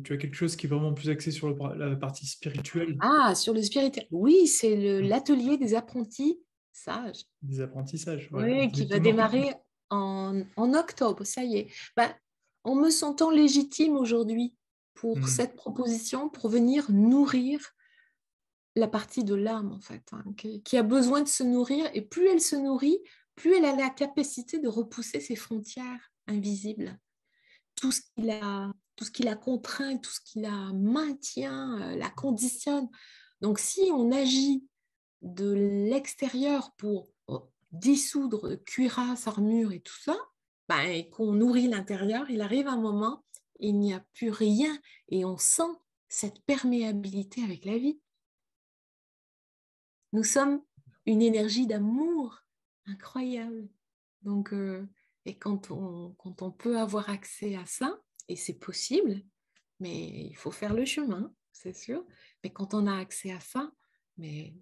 tu as quelque chose qui est vraiment plus axé sur la partie spirituelle Ah, sur le spirituel. Oui, c'est l'atelier des apprentis sages. des apprentissages. Voilà, Oui, qui va exactement. démarrer en octobre, ça y est. En me sentant légitime aujourd'hui pour cette proposition, pour venir nourrir la partie de l'âme, en fait, qui a besoin de se nourrir. Et plus elle se nourrit, plus elle a la capacité de repousser ses frontières invisibles. Tout ce qui la contraint, tout ce qui la maintient, la conditionne. Donc, si on agit de l'extérieur pour dissoudre cuirasse, armure et tout ça, et qu'on nourrit l'intérieur, il arrive un moment, il n'y a plus rien et on sent cette perméabilité avec la vie. Nous sommes une énergie d'amour incroyable. Donc, et quand on peut avoir accès à ça, et c'est possible, mais il faut faire le chemin, c'est sûr. Mais quand on a accès à ça, mais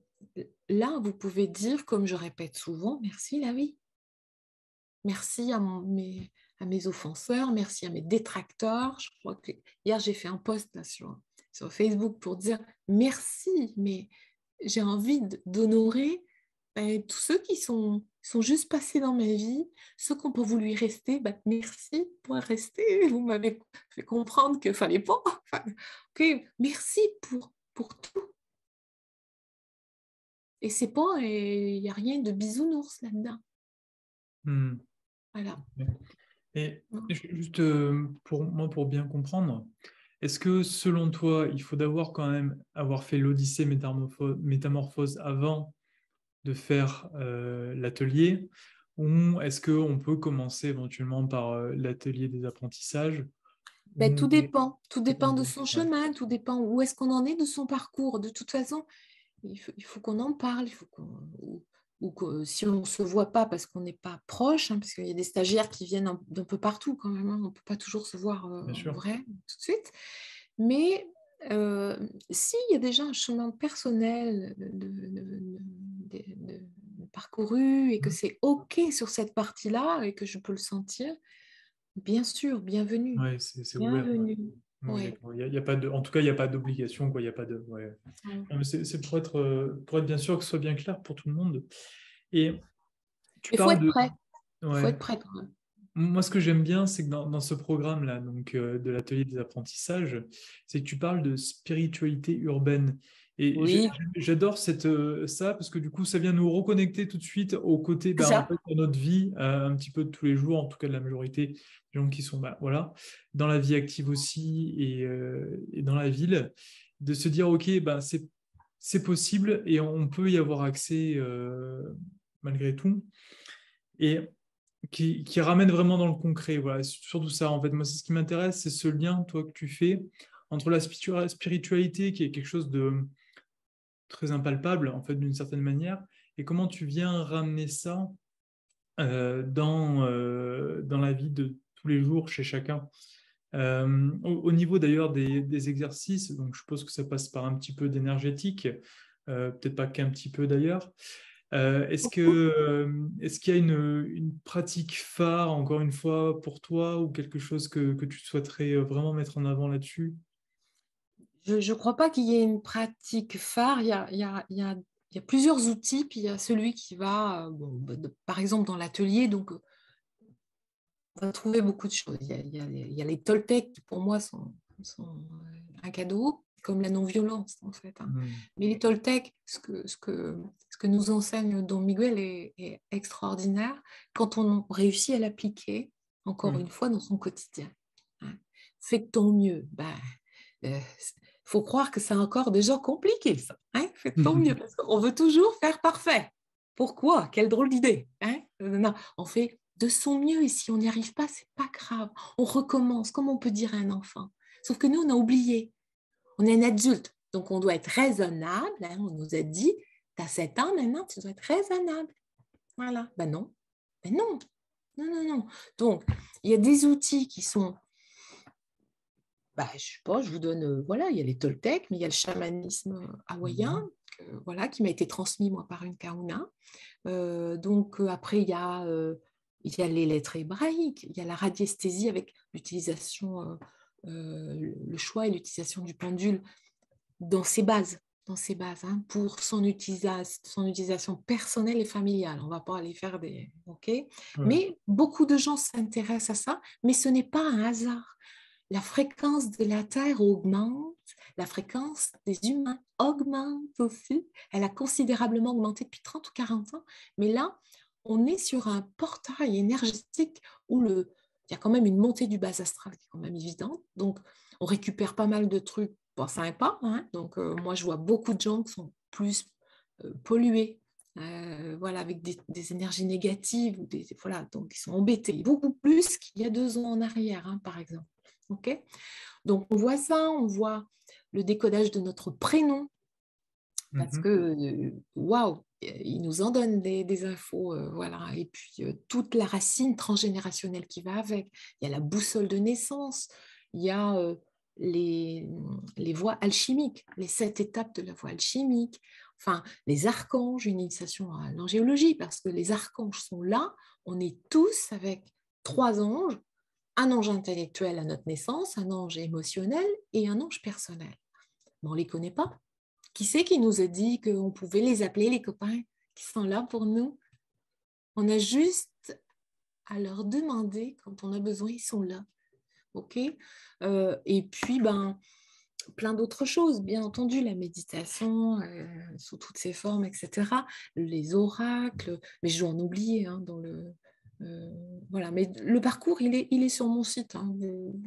là, vous pouvez dire, comme je répète souvent, merci la vie. Merci à mes offenseurs, merci à mes détracteurs. Je crois que hier, j'ai fait un post là, sur Facebook pour dire merci, mais j'ai envie d'honorer tous ceux qui sont juste passés dans ma vie, ceux qui n'ont pas voulu y rester, merci pour rester. Vous m'avez fait comprendre qu'il ne fallait pas. Enfin, okay, merci pour tout. Et c'est pas, il n'y a rien de bisounours là-dedans. Voilà. Et juste pour moi, pour bien comprendre, est-ce que selon toi, il faut d'abord quand même avoir fait l'Odyssée métamorphose avant de faire l'atelier, ou est-ce qu'on peut commencer éventuellement par l'atelier des apprentissages Ben, ou... tout dépend de son Ouais, chemin, tout dépend où est-ce qu'on en est de son parcours. De toute façon, il faut qu'on en parle, il faut ou que si on ne se voit pas parce qu'on n'est pas proche, hein, parce qu'il y a des stagiaires qui viennent d'un peu partout quand même, hein, on ne peut pas toujours se voir bien en sûr. vrai tout de suite. Mais euh, s'il y a déjà un chemin personnel parcouru et que c'est OK sur cette partie-là et que je peux le sentir, bien sûr, bienvenue. Ouais, c'est ouvert. Ouais. Bienvenue. Oui, Ouais. d'accord. Il y a pas de... En tout cas, il n'y a pas d'obligation, quoi. Il y a pas de... Ouais. Non, mais c'est pour être bien sûr que ce soit bien clair pour tout le monde. Et tu Il faut parles être de... prêt. Il faut Ouais. être prêt quand même. Moi, ce que j'aime bien, c'est que dans ce programme-là, donc de l'atelier des apprentissages, c'est que tu parles de spiritualité urbaine. Et Oui, j'adore ça parce que du coup, ça vient nous reconnecter tout de suite au côté, c'est bah, en ça. fait, dans notre vie, un petit peu de tous les jours, en tout cas de la majorité des gens qui sont, bah, voilà, dans la vie active aussi et dans la ville, de se dire, OK, bah, c'est possible et on peut y avoir accès malgré tout. Et qui ramène vraiment dans le concret. Voilà, c'est surtout ça. En fait, moi, c'est ce qui m'intéresse, c'est ce lien, toi, que tu fais entre la spiritualité, qui est quelque chose de très impalpable, en fait, d'une certaine manière, et comment tu viens ramener ça dans la vie de tous les jours chez chacun. Au niveau d'ailleurs des exercices, donc je suppose que ça passe par un petit peu d'énergétique, peut-être pas qu'un petit peu d'ailleurs. Est-ce qu'il y a une pratique phare, encore une fois, pour toi, ou quelque chose que tu souhaiterais vraiment mettre en avant là-dessus? Je ne crois pas qu'il y ait une pratique phare. Il y a plusieurs outils, puis il y a celui qui va, par exemple, dans l'atelier, donc on va trouver beaucoup de choses. Il y a les Toltecs qui, pour moi, sont un cadeau, comme la non-violence, en fait, hein. Hmm. Mais les Toltecs, ce que nous enseigne Don Miguel est extraordinaire quand on réussit à l'appliquer, encore Oui. une fois, dans son quotidien, hein. Fais de ton mieux. Ben, faut croire que c'est encore déjà compliqué, ça, hein. Fais de ton mieux, parce qu'on veut toujours faire parfait. Pourquoi? Quelle drôle d'idée, hein? Non, on fait de son mieux, et si on n'y arrive pas, c'est pas grave. On recommence, comme on peut dire à un enfant. Sauf que nous, on a oublié. On est un adulte, donc on doit être raisonnable, hein. On nous a dit, tu as 7 ans maintenant, tu dois être raisonnable. Voilà. Ben non. Ben non. Non, non, non. Donc, il y a des outils qui sont, bah, je sais pas, je vous donne, voilà, il y a les Toltecs, mais il y a le chamanisme hawaïen, Mhm. voilà, qui m'a été transmis, moi, par une Kauna. Donc, après, il y a les lettres hébraïques, il y a la radiesthésie avec l'utilisation, le choix et l'utilisation du pendule dans ses bases, hein, pour son utilisation personnelle et familiale. On ne va pas aller faire des... OK? Ouais. Mais beaucoup de gens s'intéressent à ça, mais ce n'est pas un hasard. La fréquence de la Terre augmente, la fréquence des humains augmente aussi. Elle a considérablement augmenté depuis 30 ou 40 ans. Mais là, on est sur un portail énergétique où il y a quand même une montée du bas astral qui est quand même évidente. Donc, on récupère pas mal de trucs pas sympas, hein. Donc, moi, je vois beaucoup de gens qui sont plus pollués, voilà, avec des énergies négatives, voilà, donc ils sont embêtés, beaucoup plus qu'il y a 2 ans en arrière, hein, par exemple. OK? Donc, on voit ça, on voit le décodage de notre prénom, parce Mhm. que, waouh, il nous en donne des infos, voilà. Et puis, toute la racine transgénérationnelle qui va avec. Il y a la boussole de naissance, il y a les, les voies alchimiques, les 7 étapes de la voie alchimique, enfin, les archanges, une initiation à l'angéologie, parce que les archanges sont là, on est tous avec 3 anges, un ange intellectuel à notre naissance, un ange émotionnel et un ange personnel. Mais on ne les connaît pas. Qui c'est qui nous a dit qu'on pouvait les appeler les copains qui sont là pour nous? On a juste à leur demander quand on a besoin, ils sont là. OK? Et puis, ben, plein d'autres choses, bien entendu, la méditation sous toutes ses formes, etc. Les oracles, mais je dois en oublier, hein, dans le. Voilà, mais le parcours, il est sur mon site, hein,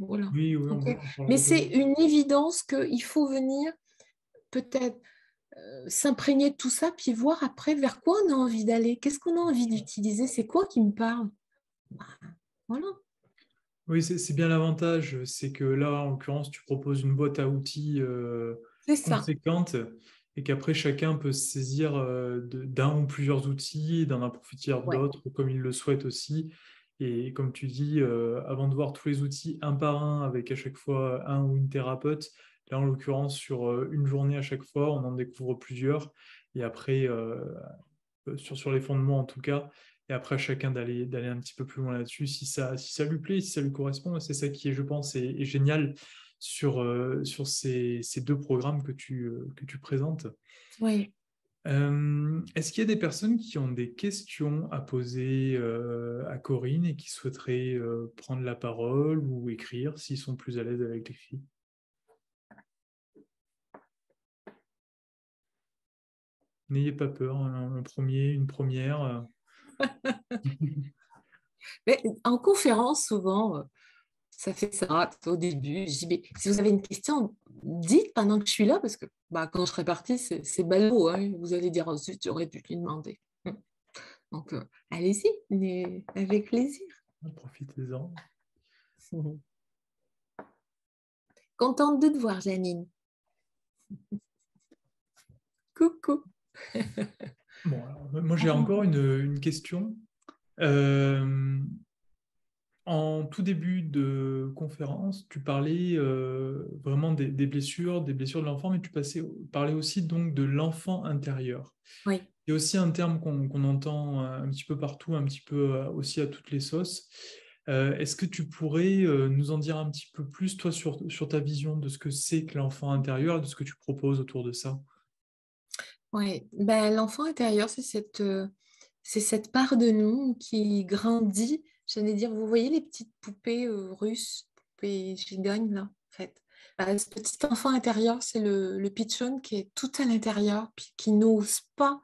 voilà. Oui, oui, OK? on Mais parlera c'est de... une évidence qu'il faut venir peut-être s'imprégner de tout ça, puis voir après vers quoi on a envie d'aller, qu'est-ce qu'on a envie d'utiliser, c'est quoi qui me parle. Bah, voilà, Oui, c'est bien l'avantage, c'est que là, en l'occurrence, tu proposes une boîte à outils c'est ça. conséquente et qu'après, chacun peut se saisir d'un ou plusieurs outils, d'en approfondir Ouais, d'autres comme il le souhaite aussi. Et comme tu dis, avant de voir tous les outils un par un, avec à chaque fois un ou une thérapeute, là, en l'occurrence, sur une journée à chaque fois, on en découvre plusieurs. Et après, sur les fondements en tout cas, et après à chacun d'aller un petit peu plus loin là-dessus, si ça lui plaît, si ça lui correspond, et c'est ça qui est, je pense, est génial sur ces deux programmes que tu présentes. ouais. Est-ce qu'il y a des personnes qui ont des questions à poser à Corinne et qui souhaiteraient prendre la parole ou écrire s'ils sont plus à l'aise avec l'écrit? N'ayez pas peur, un premier, une première. Mais en conférence, souvent, ça fait ça au début. Je dis, mais si vous avez une question, dites pendant que je suis là, parce que bah, quand je serai partie, c'est ballot. Hein. Vous allez dire ensuite, j'aurais dû lui demander. Donc, allez-y, mais avec plaisir. Profitez-en. Contente de te voir, Janine. Coucou. Bon, alors, moi j'ai encore une question. Euh, En tout début de conférence, tu parlais vraiment des blessures, de l'enfant, mais tu parlais aussi donc de l'enfant intérieur. Oui. Il y a aussi un terme qu'on entend un petit peu partout, un petit peu aussi à toutes les sauces. Est-ce que tu pourrais nous en dire un petit peu plus, toi, sur ta vision de ce que c'est que l'enfant intérieur et de ce que tu proposes autour de ça? Ouais, ben, l'enfant intérieur, c'est cette part de nous qui grandit. J'allais dire, vous voyez les petites poupées russes, poupées gigognes, là, en fait. Ben, ce petit enfant intérieur, c'est le pitchoun qui est tout à l'intérieur, puis qui n'ose pas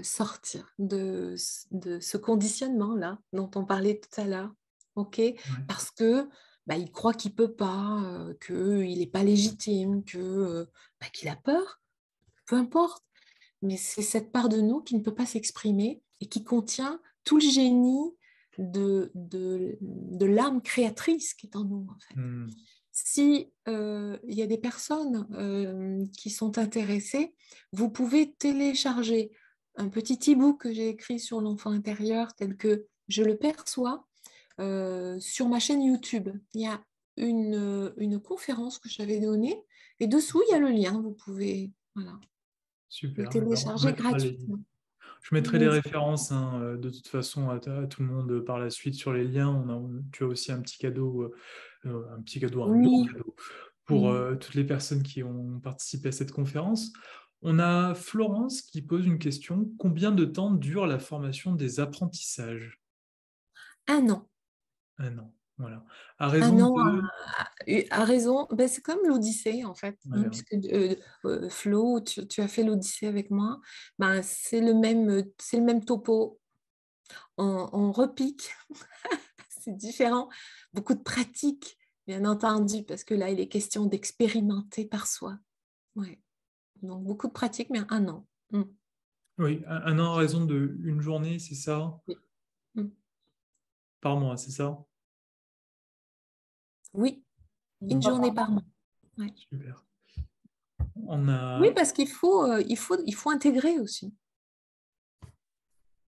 sortir de ce conditionnement-là dont on parlait tout à l'heure. OK? Ouais. Parce que ben, il croit qu'il peut pas, qu'il n'est pas légitime, qu'il a peur, peu importe. Mais c'est cette part de nous qui ne peut pas s'exprimer et qui contient tout le génie de l'âme créatrice qui est en nous, en fait. Hmm. Si il y a des personnes qui sont intéressées, vous pouvez télécharger un petit e-book que j'ai écrit sur l'enfant intérieur tel que je le perçois sur ma chaîne YouTube. Il y a une conférence que j'avais donnée et dessous, il y a le lien. Vous pouvez voilà, le Super. Ben, on télécharger mettra les, gratuitement. Je mettrai les Oui, références hein, de toute façon à tout le monde par la suite sur les liens. Tu as aussi un beau oui. cadeau pour Mm. toutes les personnes qui ont participé à cette conférence. On a Florence qui pose une question. Combien de temps dure la formation des apprentissages? Un an. Un an. Voilà. À Un raison an de... a raison. Ben, c'est comme l'Odyssée, en fait, hein, Allez, hein. puisque Flo, tu as fait l'Odyssée avec moi. Ben, c'est le même topo. On repique, c'est différent. Beaucoup de pratique, bien entendu, parce que là, il est question d'expérimenter par soi. Ouais. Donc, beaucoup de pratique, mais un an. Mm. Oui, un an à raison de une journée, c'est ça? Oui. Mm. Par mois, c'est ça? Oui, une Ok, journée par mois. Ouais. super. On Oui, a... parce qu'il faut intégrer aussi.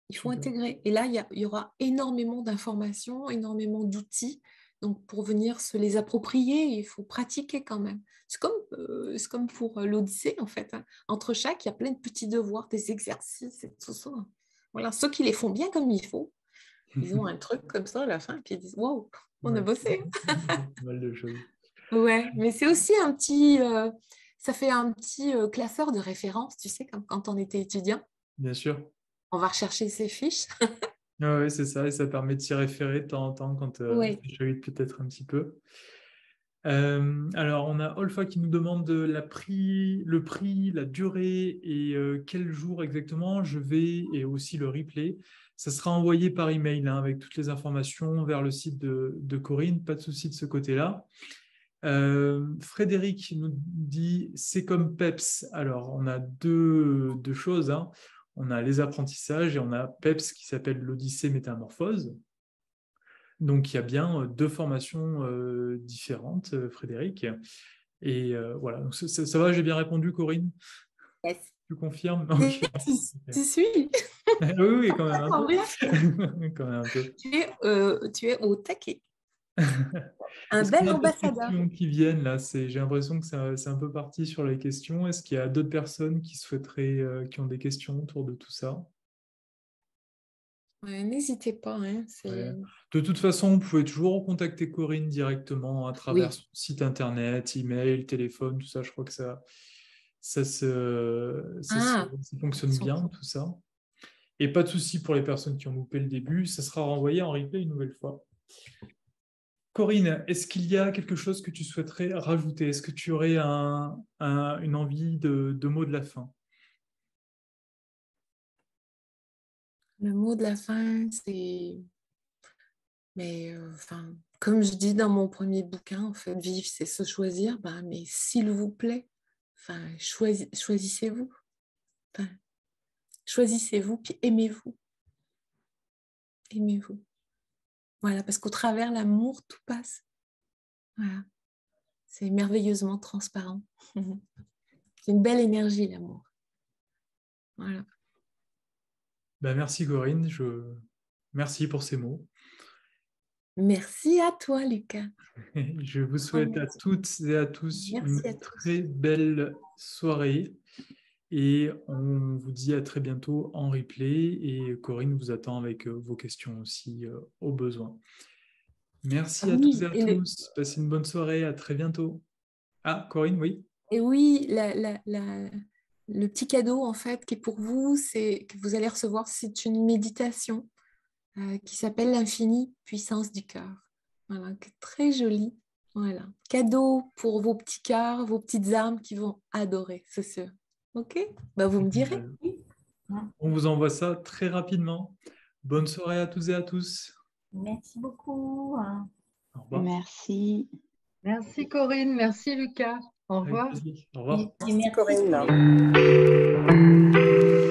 Il faut Super. intégrer. Et là, il y aura énormément d'informations, énormément d'outils. Donc, pour venir se les approprier, il faut pratiquer quand même. C'est comme pour l'Odyssée, en fait. Hein. Entre chaque, il y a plein de petits devoirs, des exercices et tout ça. Voilà, ceux qui les font bien comme il faut, ils ont un truc comme ça à la fin, puis ils disent, waouh, on a Ouais, bossé. pas mal de choses. Ouais, mais c'est aussi ça fait un petit classeur de référence, tu sais, comme quand on était étudiant. Bien sûr. On va rechercher ses fiches. Ah ouais, c'est ça, et ça permet de s'y référer de temps en temps quand Oui. ça chahute peut-être un petit peu. Alors, on a Olfa qui nous demande le prix, la durée et quel jour exactement je vais, et aussi le replay. Ça sera envoyé par email hein, avec toutes les informations vers le site de Corinne, pas de souci de ce côté-là. Frédéric nous dit, c'est comme PEPS. Alors, on a deux choses, hein. On a les apprentissages et on a PEPS qui s'appelle l'Odyssée Métamorphose. Donc, il y a bien deux formations différentes, Frédéric. Et voilà, donc, ça va, j'ai bien répondu, Corinne? Yes. Tu confirmes? Tu, Ok. tu suis. Oui, oui, quand même un En peu. vrai, Quand même un peu. tu es au taquet. Un Est-ce qu'on bel a d'autres ambassadeur. questions qui viennent là? J'ai l'impression que c'est un peu parti sur les questions. Est-ce qu'il y a d'autres personnes qui souhaiteraient, qui ont des questions autour de tout ça? Ouais, n'hésitez pas. Hein, Ouais. De toute façon, vous pouvez toujours contacter Corinne directement à travers Oui. son site internet, email, téléphone, tout ça. Je crois que Ah, ça fonctionne son bien, compte. tout ça. Et pas de souci pour les personnes qui ont loupé le début, ça sera renvoyé en replay une nouvelle fois. Corinne, est-ce qu'il y a quelque chose que tu souhaiterais rajouter? Est-ce que tu aurais une envie de mot de la fin? Le mot de la fin, c'est... Mais enfin, comme je dis dans mon premier bouquin, en fait, vivre, c'est se choisir. Ben, mais s'il vous plaît, enfin, choisissez-vous. Enfin, choisissez-vous, puis aimez-vous. Aimez-vous. Voilà, parce qu'au travers l'amour, tout passe. Voilà, c'est merveilleusement transparent. C'est une belle énergie, l'amour. Voilà. Ben, merci Corinne, merci pour ces mots. Merci à toi, Lucas. Je vous souhaite à toutes et à tous une Merci à tous. très belle soirée et on vous dit à très bientôt en replay et Corinne vous attend avec vos questions aussi au besoin. Ah Merci à tous et oui, à tous. Passez une bonne soirée. À très bientôt. Ah, Corinne, oui. et oui, le petit cadeau en fait qui est pour vous, c'est que vous allez recevoir, c'est une méditation qui s'appelle l'infinie puissance du cœur. Voilà, très jolie. Voilà, cadeau pour vos petits cœurs, vos petites âmes qui vont adorer, c'est sûr. Ok? Bah, vous me direz. Génial. On vous envoie ça très rapidement. Bonne soirée à toutes et à tous. Merci beaucoup. Au revoir. Merci. Merci Corinne, merci Lucas. Au Avec revoir. plaisir. Au revoir. Et merci Corinne. Corinne.